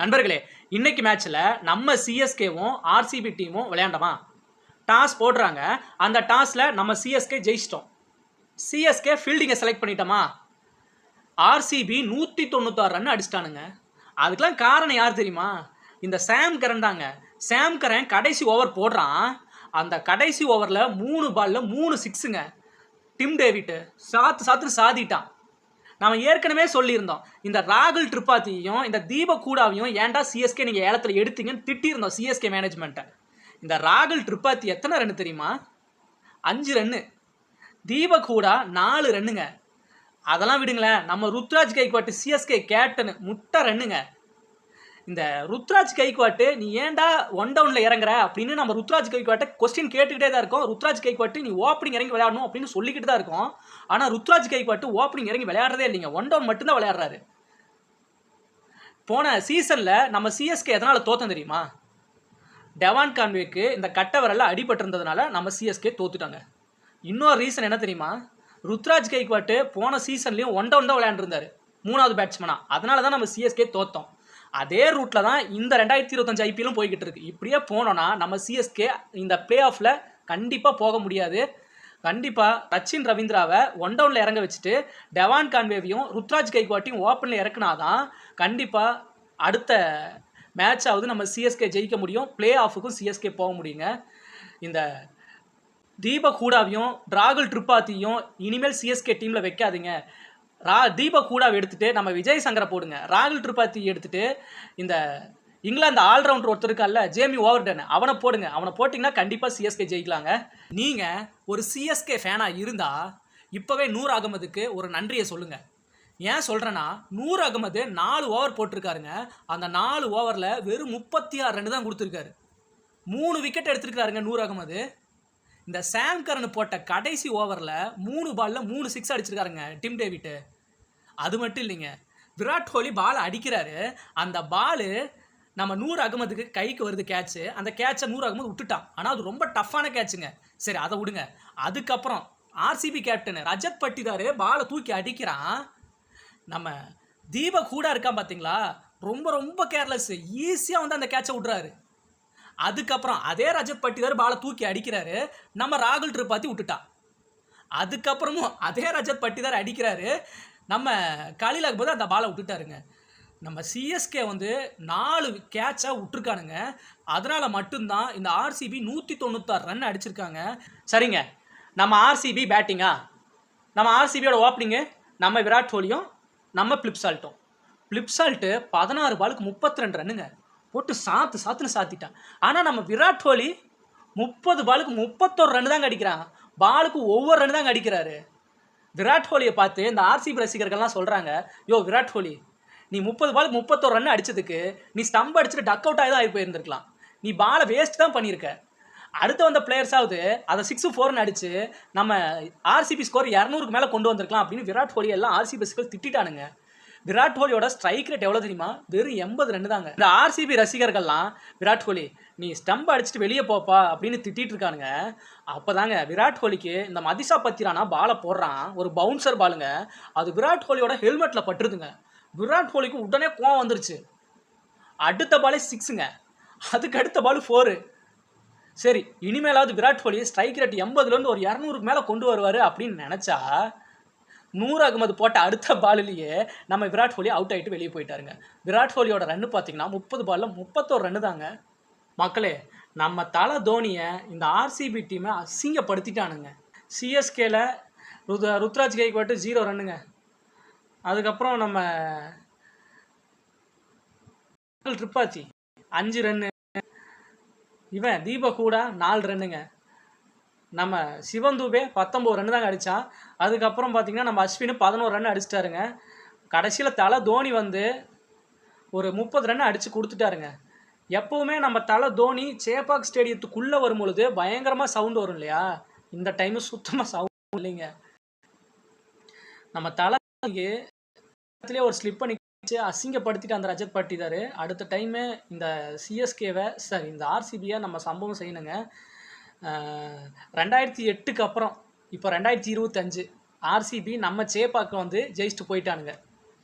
நண்பர்களே, இன்னைக்கு மேட்ச்ல நம்ம சிஎஸ்கேவும் ஆர்சிபி டீமும் விளையாண்டோமா? டாஸ் போடுறாங்க. அந்த டாஸ்ல நம்ம சிஎஸ்கே ஜெயிச்சிட்டோம். சிஎஸ்கே ஃபீல்டிங்கை செலக்ட் பண்ணிட்டோமா? ஆர்சிபி 196 ரன் அடிச்சிட்டானுங்க. அதுக்கெல்லாம் காரணம் யார் தெரியுமா? இந்த சாம் கரன் தாங்க. சாம் கரன் கடைசி ஓவர் போடுறான். அந்த கடைசி ஓவரில் 3 பால்ல 3 சிக்ஸுங்க. Tim David சாத்துன்னு சாதிட்டான். நம்ம ஏற்கனவே சொல்லியிருந்தோம், இந்த ராகுல் திரிபாதியையும் இந்த தீபக் ஹூடாவையும் ஏன்டா சிஎஸ்கே நீங்கள் ஏலத்தில் எடுத்தீங்கன்னு திட்டியிருந்தோம் சிஎஸ்கே மேனேஜ்மெண்ட்டை. இந்த ராகுல் திரிபாதி எத்தனை ரன்னு தெரியுமா? 5 ரன்னு. தீபக் ஹூடா 4 ரன்னுங்க. அதெல்லாம் விடுங்களேன், நம்ம ருத்ராஜ் கைக்வாட் சிஎஸ்கே கேப்டன் முட்டை ரன்னுங்க. இந்த ருத்ராஜ் கைக்வாட் நீ ஏன்டா ஒன் டவுனில் இறங்குற அப்படின்னு நம்ம ருத்ராஜ் கைக்வாட்டை கொஸ்டின் கேட்டுக்கிட்டே தான் இருக்கோம். ருத்ராஜ் கைக்வாட் நீ ஓப்பனிங் இறங்கி விளையாடணும் அப்படின்னு சொல்லிக்கிட்டு தான் இருக்கோம். ஆனால் ருத்ராஜ் கைக்வாட் ஓப்பனிங் இறங்கி விளையாடுறதே இல்லைங்க. ஒன் டவுன் மட்டும்தான் விளையாடுறாரு. போன சீசனில் நம்ம சிஎஸ்கே எதனால் தோத்தம் தெரியுமா? டெவான் கான்வேக்கு இந்த கட்டவரெல்லாம் அடிபட்டிருந்ததுனால நம்ம சிஎஸ்கே தோத்துட்டாங்க. இன்னொரு ரீசன் என்ன தெரியுமா? ருத்ராஜ் கைக்வாட் போன சீசன்லேயும் ஒன் டவுன் தான் விளையாண்டுருந்தார், 3வது பேட்ஸ்மனா. அதனால தான் நம்ம சிஎஸ்கே தோத்தோம். அதே ரூட்டில் தான் இந்த 2025 ஐபிஎல்லும் போய்கிட்டு இருக்கு. இப்படியே போனோன்னா நம்ம சிஎஸ்கே இந்த பிளே ஆஃபில் கண்டிப்பாக போக முடியாது. கண்டிப்பாக சச்சின் ரவீந்திராவை ஒன் டவுனில் இறங்க வச்சுட்டு டெவான் கான்வேவையும் ருத்ராஜ் கைக்வாட்டையும் ஓப்பனில் இறக்குனாதான் கண்டிப்பாக அடுத்த மேட்சாவது நம்ம சிஎஸ்கே ஜெயிக்க முடியும். பிளே ஆஃபுக்கும் சிஎஸ்கே போக முடியுங்க. இந்த தீபக் ஹூடாவையும் ராகுல் திரிபாதியையும் இனிமேல் சிஎஸ்கே டீமில் வைக்காதீங்க. தீபக் ஹூடாவை எடுத்துகிட்டு நம்ம விஜய் சங்கரை போடுங்க. ராகுல் திரிபாதி எடுத்துகிட்டு இந்த இங்கிலாந்து ஆல்ரவுண்டர் ஒருத்தர் இருக்கான்ல, ஜேமி ஓவர்டன், அவனை போடுங்க. அவனை போட்டிங்கன்னா கண்டிப்பாக சிஎஸ்கே ஜெயிக்கலாங்க. நீங்கள் ஒரு சிஎஸ்கே ஃபேனாக இருந்தால் இப்போவே நூர் அகமதுக்கு ஒரு நன்றியை சொல்லுங்கள். ஏன் சொல்கிறேன்னா, நூர் அகமது 4 ஓவர் போட்டிருக்காருங்க. அந்த 4 ஓவரில் வெறும் 36 ரன் தான் கொடுத்துருக்காரு. 3 விக்கெட் எடுத்துருக்காருங்க நூர் அகமது. இந்த சாம் கரன் போட்ட கடைசி ஓவரில் 3 பால்ல 3 சிக்ஸ் அடிச்சிருக்காருங்க டிம் டேவிட். அது மட்டும் இல்லைங்க, விராட் கோலி பாலை அடிக்கிறாரு. அந்த பாலு நம்ம நூர் அகமதுக்கு கைக்கு வருது கேட்சு. அந்த கேட்சை நூர் அகமது விட்டுட்டான். ஆனால் அது ரொம்ப டஃப்பான கேட்சுங்க. சரி, அதை விடுங்க. அதுக்கப்புறம் ஆர்சிபி கேப்டன் ரஜத் பட்டிதார் பாலை தூக்கி அடிக்கிறான். நம்ம தீபக் ஹூடா இருக்கான் பார்த்தீங்களா, ரொம்ப ரொம்ப கேர்லெஸ், ஈஸியாக வந்து அந்த கேட்சை விட்றாரு. அதுக்கப்புறம் அதே ரஜத் பட்டிதார் பாலை தூக்கி அடிக்கிறாரு. நம்ம ராகுல் திரிபாதி விட்டுட்டான். அதுக்கப்புறமும் அதே ரஜத் பட்டிதார் அடிக்கிறாரு. நம்ம கலீல் அகமது அந்த பாலை விட்டுட்டாருங்க. நம்ம சிஎஸ்கே வந்து 4 கேட்சை விட்டுருக்கானுங்க. அதனால் மட்டும்தான் இந்த ஆர்சிபி 196 ரன் அடிச்சிருக்காங்க. சரிங்க, நம்ம ஆர்சிபி பேட்டிங்கா? நம்ம ஆர்சிபியோட ஓப்பனிங்கு நம்ம விராட் கோலியும் நம்ம பிளிப்சால்ட்டும். பிளிப்சால்ட்டு 16 பாலுக்கு 32 ரன்னுங்க போட்டு சாத்துன்னு சாத்திட்டான். ஆனால் நம்ம விராட் கோலி 30 பாலுக்கு 31 ரன் தாங்க அடிக்கிறாங்க. பாலுக்கு ஒவ்வொரு ரன் தாங்க அடிக்கிறாரு. விராட் கோலியை பார்த்து இந்த ஆர்சிபி ரசிகர்கள்லாம் சொல்கிறாங்க, யோ விராட் கோலி, நீ 30 பாலுக்கு 31 ரன் அடித்ததுக்கு நீ ஸ்டம்ப் அடிச்சுட்டு டக் அவுட் ஆகி தான் ஆகி போயிருந்துருக்கலாம். நீ பாலை வேஸ்ட் தான் பண்ணியிருக்க. அடுத்து வந்த பிளேயர்ஸாவது அதை 6-4ன்னு அடித்து நம்ம ஆர்சிபி ஸ்கோர் 200க்கு மேலே கொண்டு வந்திருக்கலாம் அப்படின்னு விராட் கோலி எல்லாம் ஆர்சிபி ரசிகர்கள் திட்டானுங்க. விராட் கோலியோட ஸ்ட்ரைக் ரேட் எவ்வளோ தெரியுமா? வெறும் 80 ரன் தாங்க. இந்த ஆர்சிபி ரசிகர்கள்லாம் விராட் கோலி நீ ஸ்டம்ப் அடிச்சுட்டு வெளியே போப்பா அப்படின்னு திட்டிட்டு இருக்கானுங்க. அப்போ தாங்க விராட் கோலிக்கு இந்த மதிஷா பத்திரானா பாலை போடுறான், ஒரு பவுன்சர் பாலுங்க. அது விராட் கோலியோட ஹெல்மெட்டில் பட்டுருதுங்க. விராட் கோலிக்கு உடனே கோவம் வந்துருச்சு. அடுத்த பாலே 6ங்க. அதுக்கு அடுத்த பால் 4. சரி, இனிமேலாவது விராட் கோலி ஸ்ட்ரைக் ரேட் 80லேருந்து ஒரு 200க்கு மேலே கொண்டு வருவார் அப்படின்னு நினச்சா, நூர் அகமது போட்ட அடுத்த பாலிலேயே நம்ம விராட் கோலி அவுட் ஆகிட்டு வெளியே போயிட்டாருங்க. விராட் கோலியோட ரன்னு பார்த்தீங்கன்னா 30 பாலில் 31 ரன்னு தாங்க. மக்களே, நம்ம தலை தோனியை இந்த ஆர்சிபி டீமை அசிங்கப்படுத்திட்டானுங்க. சிஎஸ்கேல ருத்ராஜ் கைக்வாட் 0 ரன்னுங்க. அதுக்கப்புறம் நம்ம திரிபாதி 5 ரன்னு. இவன் தீபக் ஹூடா 4 ரன்னுங்க. நம்ம சிவம் தூபே 19 ரன் தாங்க அடித்தான். அதுக்கப்புறம் பார்த்திங்கன்னா நம்ம அஸ்வின் 11 ரன் அடிச்சிட்டாருங்க. கடைசியில் தலை தோனி வந்து ஒரு 30 ரன் அடித்து கொடுத்துட்டாருங்க. எப்போவுமே நம்ம தலை தோனி சேப்பாக் ஸ்டேடியத்துக்குள்ளே வரும்பொழுது பயங்கரமாக சவுண்டு வரும் இல்லையா? இந்த டைமு சுத்தமாக சவுண்ட் இல்லைங்க. நம்ம தலைக்கு ஒரு ஸ்லிப் பண்ணி அசிங்கப்படுத்திட்டு அந்த ரஜத் பட்டிதார் அடுத்த டைமு இந்த சிஎஸ்கேவை இந்த ஆர்சிபியை நம்ம சம்பவம் செய்யணுங்க. 2008க்கு அப்புறம் இப்போ 2025 ஆர்சிபி நம்ம சேப்பாக்கு வந்து ஜெயிச்சுட்டு போயிட்டானுங்க.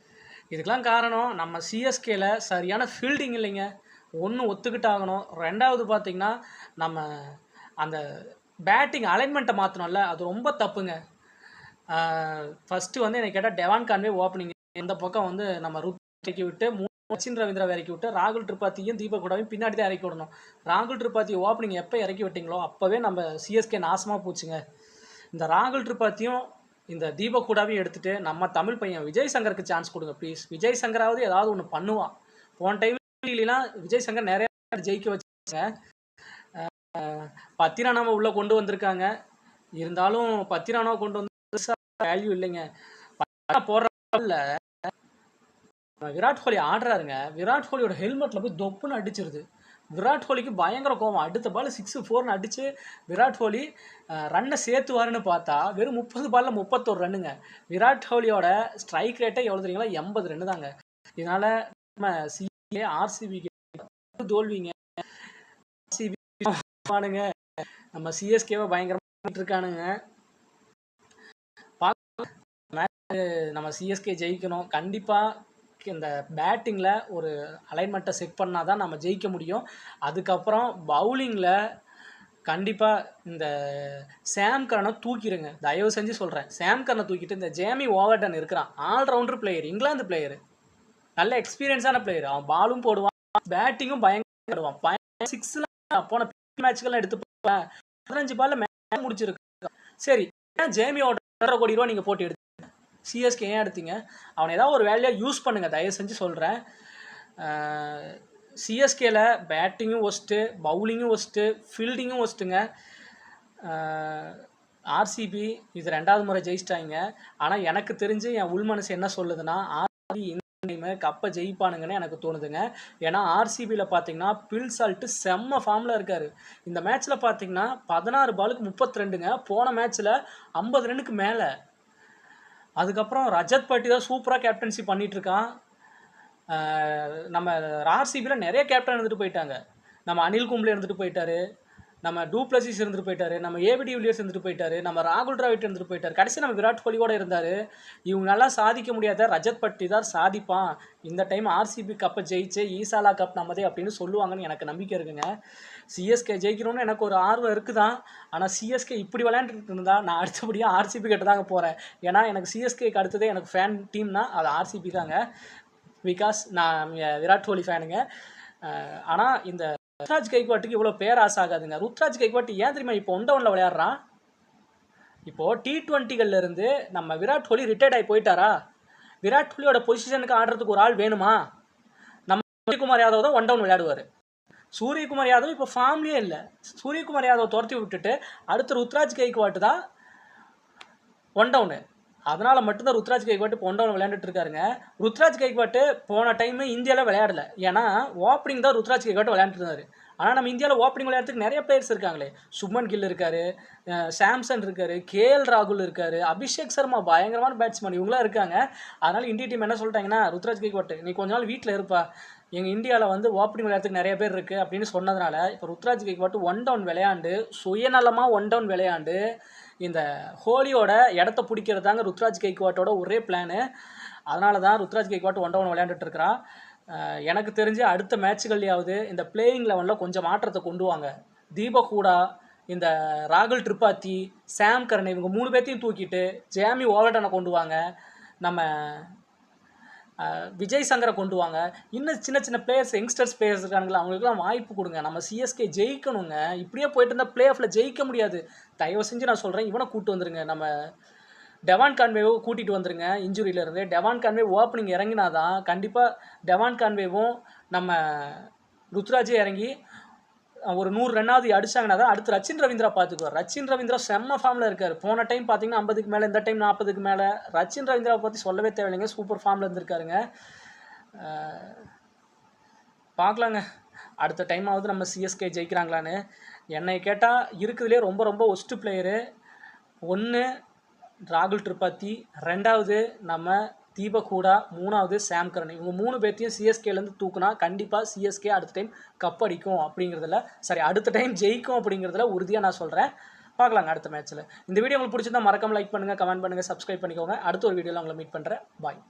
இதுக்கெல்லாம் காரணம் நம்ம சிஎஸ்கேல சரியான ஃபீல்டிங் இல்லைங்க. ஒன்று ஒத்துக்கிட்டாகணும். 2வது பார்த்தீங்கன்னா, நம்ம அந்த பேட்டிங் அலைன்மெண்ட்டை மாற்றணும்ல, அது ரொம்ப தப்புங்க. ஃபஸ்ட்டு வந்து என்னை கேட்டால் டெவான் கான்வே ஓப்பனிங், இந்த பக்கம் வந்து நம்ம இறக்கி விட்டு சச்சின் ரவீந்திரா இறக்கி விட்டு ராகுல் திரிபாத்தியும் தீபக் கூடாவையும் பின்னாடி தான் இறக்கி விடணும். ராகுல் திரிபாத்தியை ஓப்பனிங் எப்போ இறக்கி விட்டீங்களோ அப்போவே நம்ம சிஎஸ்கே நாசமாக போச்சுங்க. இந்த ராகுல் திரிபாத்தியும் இந்த தீபக் கூடாவையும் எடுத்துகிட்டு நம்ம தமிழ் பையன் விஜய் சங்கருக்கு சான்ஸ் கொடுங்க ப்ளீஸ். விஜய் சங்கராவது ஏதாவது ஒன்று பண்ணுவான். போன டைம் இல்லைன்னா விஜய் சங்கர் நிறைய ஜெயிக்க வச்சுங்க. பத்திரானாவை உள்ளே கொண்டு வந்திருக்காங்க. இருந்தாலும் பத்திரானாவை கொண்டு வந்து வேல்யூ இல்லைங்க. போடுற விராட் கோலி ஆடுறாருங்க. விராட் கோலியோட ஹெல்மெட்டில் போய் தொப்புன்னு அடிச்சிருது. விராட் கோலிக்கு பயங்கர கோவம். அடுத்த பால் 6-4ன்னு அடித்து விராட் கோலி ரன்னை சேர்த்துவாருன்னு பார்த்தா வெறும் 30 பாலில் 31 ரன்னுங்க. விராட் கோலியோட ஸ்ட்ரைக் ரேட்டே எவ்வளோ தெரியுங்களா? 80 ரன்னு தாங்க. இதனால் நம்ம சிஏ ஆர்சிபிக்கு தோல்விங்க. ஆர்சிபி நம்ம சிஎஸ்கேவை பயங்கரமாக இருக்கானுங்க. நம்ம சிஎஸ்கே ஜெயிக்கணும். கண்டிப்பாக இந்த பேட்டிங்கில் ஒரு அலைன்மெண்ட்டை செட் பண்ணால் தான் நம்ம ஜெயிக்க முடியும். அதுக்கப்புறம் பவுலிங்கில் கண்டிப்பாக இந்த சாம் கரனை தூக்கிடுங்க. தயவு செஞ்சு சொல்கிறேன், சாம் கரனை தூக்கிட்டு இந்த ஜேமி ஓவர்டன் இருக்கிறான். ஆல்ரவுண்டர் பிளேயர், இங்கிலாந்து பிளேயர், நல்ல எக்ஸ்பீரியன்ஸான பிளேயர். அவன் பாலும் போடுவான், பேட்டிங்கும் பயங்கர ஆடுவான். 6லாம் போன மேட்ச்கெல்லாம் எடுத்து 15 பாலில் மேட்ச் முடிச்சிருக்கு. சரி, ஜேமி ஓவர்டன் 2.5 கோடி ரூபா நீங்கள் போட்டு எடுத்து சிஎஸ்கே ஏன் எடுத்தீங்க? அவனை ஏதாவது ஒரு வேலையாக யூஸ் பண்ணுங்கள், தயவு செஞ்சு சொல்கிறேன். சிஎஸ்கேல பேட்டிங்கும் ஒஸ்ட்டு, பவுலிங்கும் ஒஸ்ட்டு, ஃபீல்டிங்கும் ஒஸ்ட்டுங்க. ஆர்சிபி இது 2வது முறை ஜெயிச்சிட்டாங்க. ஆனால் எனக்கு தெரிஞ்சு என் உள் மனசு என்ன சொல்லுதுன்னா, ஆர்சிபி இந்த டைமு கப்பை ஜெயிப்பானுங்கன்னு எனக்கு தோணுதுங்க. ஏன்னா ஆர்சிபியில் பார்த்தீங்கன்னா பில் சால்ட்டு செம்ம ஃபார்மில் இருக்கார். இந்த மேட்ச்சில் பார்த்தீங்கன்னா 16 பாலுக்கு 32ங்க. போன மேட்ச்சில் 50 ரன்னுக்கு மேலே. அதுக்கப்புறம் ரஜத் பாட்டி தான் சூப்பராக கேப்டன்சி பண்ணிகிட்ருக்கான். நம்ம ஆர்சிபியில் நிறைய கேப்டன் இருந்துட்டு போயிட்டாங்க. நம்ம அனில் கும்ப்ளே இருந்துட்டு போயிட்டாரு, நம்ம டூப்ளசிஸ் இருந்துட்டு போயிட்டாரு, நம்ம ஏபி டிவிலியர்ஸ் இருந்துட்டு போயிட்டாரு, நம்ம ராகுல் டிராவிட் இருந்துட்டு போயிட்டார். கடைசி நம்ம விராட் கோலி கூட இருந்தார். இவங்க நல்லா சாதிக்க முடியாத ரஜத் பட்டி தான் சாதிப்பான். இந்த டைம் ஆர்சிபி கப்பை ஜெயிச்சு ஈசாலா கப் நம்மதே அப்படின்னு சொல்லுவாங்கன்னு எனக்கு நம்பிக்கை இருக்குங்க. சிஎஸ்கே ஜெயிக்கணும்னு எனக்கு ஒரு ஆர்வம் இருக்குதான். ஆனால் சிஎஸ்கே இப்படி விளையாண்டுட்டு இருந்தால் நான் அடுத்தபடியாக ஆர்சிபி கிட்ட தாங்க போகிறேன். ஏன்னா எனக்கு சிஎஸ்கேக்கு அடுத்ததே எனக்கு ஃபேன் டீம்னா அது ஆர்சிபி தாங்க. பிகாஸ் நான் விராட் கோலி ஃபேனுங்க. ஆனால் இந்த ருத்ராஜ் கைக்வாட்டுக்கு இவ்வளோ பேராசை ஆகாதுங்க. ருத்ராஜ் கைக்வாட் ஏன் தெரியுமா இப்போ ஒன் டவுனில் விளையாடுறான்? இப்போது T20களிலிருந்து நம்ம விராட் கோலி ரிட்டையர்ட் ஆகி போயிட்டாரா? விராட் கோலியோட பொசிஷனுக்கு ஆடுறதுக்கு ஒரு ஆள் வேணுமா? நம்ம சூரியகுமார் யாதவ் தான் ஒன் டவுன் விளையாடுவார். சூரியகுமார் யாதவ் இப்போ ஃபார்ம்லேயே இல்லை. சூரியகுமார் யாதவ் துரத்தி விட்டுட்டு அடுத்து ருத்ராஜ் கைக்வாட் தான் ஒன் டவுனு. அதனால் மட்டும்தான் ருத்ராஜ் கைக்வாட் இப்போ ஒன் டவுன் விளையாண்டுட்டு இருக்காருங்க. ருத்ராஜ் கைக்வாட் போன டைமு இந்தியாவில் விளையாடலை. ஏன்னா ஓப்பனிங் தான் ருத்ராஜ் கைக்வாட் விளையாண்டுட்டு இருந்தார். ஆனால் நம்ம இந்தியாவில் ஓப்பனிங் விளையாடுறதுக்கு நிறைய பிளேயர்ஸ் இருக்காங்களே. சுப்மன் கில் இருக்கார், சாம்சன் இருக்கார், கேஎல் ராகுல் இருக்கார், அபிஷேக் சர்மா பயங்கரமான பேட்ஸ்மேன், இவங்களாம் இருக்காங்க. அதனால் இந்திய டீம் என்ன சொல்லிட்டாங்கன்னா, ருத்ராஜ் கைக்வாட் நீ கொஞ்ச நாள் வீட்டில் இருப்பா, எங்கள் இந்தியாவில் வந்து ஓப்பனிங் விளையாடுறதுக்கு நிறைய பேர் இருக்குது அப்படின்னு சொன்னதுனால இப்போ ருத்ராஜ் கைக்வாட் ஒன் டவுன் விளையாண்டு சுயநலமாக ஒன் டவுன் விளையாண்டு இந்த ஹோலியோட இடத்த பிடிக்கிறதாங்க ருத்ராஜ் கைக்வாட்டோட ஒரே பிளானு. அதனால தான் ருத்ராஜ் கைக்வாட் ஒன் டவுன் விளையாண்டுட்டு இருக்கிறான். எனக்கு தெரிஞ்சு அடுத்த மேட்சுகள்லையாவது இந்த பிளேயிங் லெவனில் கொஞ்சம் மாற்றத்தை கொண்டு வாங்க. தீபக் ஹூடா, இந்த ராகுல் திரிபாத்தி, சாம் கரன் இவங்க 3 பேர்த்தையும் தூக்கிட்டு ஜேமி ஓவர்டனை கொண்டு வாங்க. நம்ம விஜய் சங்கரை கொண்டு வாங்க. இன்னும் சின்ன சின்ன பிளேயர்ஸ், யங்ஸ்டர்ஸ் பிளேயர்ஸ் இருக்கானுங்களா, அவங்களுக்குலாம் வாய்ப்பு கொடுங்க. நம்ம சிஎஸ்கே ஜெயிக்கணுங்க. இப்படியே போயிட்டு இருந்தால் பிளே ஆஃபில் ஜெயிக்க முடியாது. தயவு செஞ்சு நான் சொல்கிறேன், இவனை கூப்பிட்டு வந்துருங்க. நம்ம டெவான் கான்வேவை கூட்டிகிட்டு வந்துருங்க இன்ஜுரியிலேருந்து. டெவான் கான்வே ஓப்பனிங் இறங்கினா தான் கண்டிப்பாக டெவான் கான்வேவும் நம்ம ருத்ராஜே இறங்கி ஒரு 100 ரன்னாவது அடிச்சாங்கன்னா தான் அடுத்து ரச்சின் ரவீந்திரா பார்த்துக்குவார். ரச்சின் ரவீந்திரா செம்ம ஃபார்மில் இருக்கார். போன டைம் பார்த்தீங்கன்னா 50க்கு மேலே, இந்த டைம் 40க்கு மேலே. ரச்சின் ரவீந்திராவை பற்றி சொல்லவே தேவையில்லைங்க, சூப்பர் ஃபார்மில் இருந்திருக்காருங்க. பார்க்கலாங்க அடுத்த டைமாவது நம்ம சிஎஸ்கே ஜெயிக்கிறாங்களான்னு. என்னை கேட்டால் இருக்கிறதுலே ரொம்ப ரொம்ப ஒஸ்ட்டு பிளேயரு 1 ராகுல் திரிபாத்தி, 2வது நம்ம தீபக் ஹூடா, 3வது சாம் கரன். இவங்க 3 பேர்த்தையும் சிஎஸ்கேலேருந்து தூக்குனா கண்டிப்பாக சிஎஸ்கே அடுத்த டைம் கப் அடிக்கும் அப்படிங்கிறதுல, சரி அடுத்த டைம் ஜெயிக்கும் அப்படிங்கிறதுல உறுதியாக நான் சொல்கிறேன். பார்க்கலாங்க அடுத்த மேட்ச்சில். இந்த வீடியோ உங்களுக்கு பிடிச்சிருந்தா மறக்காம லைக் பண்ணுங்கள், கமெண்ட் பண்ணுங்கள், சப்ஸ்கிரைப் பண்ணிக்கோங்க. அடுத்த ஒரு வீடியோவில் உங்களை மீட் பண்ணுறேன். பாய்.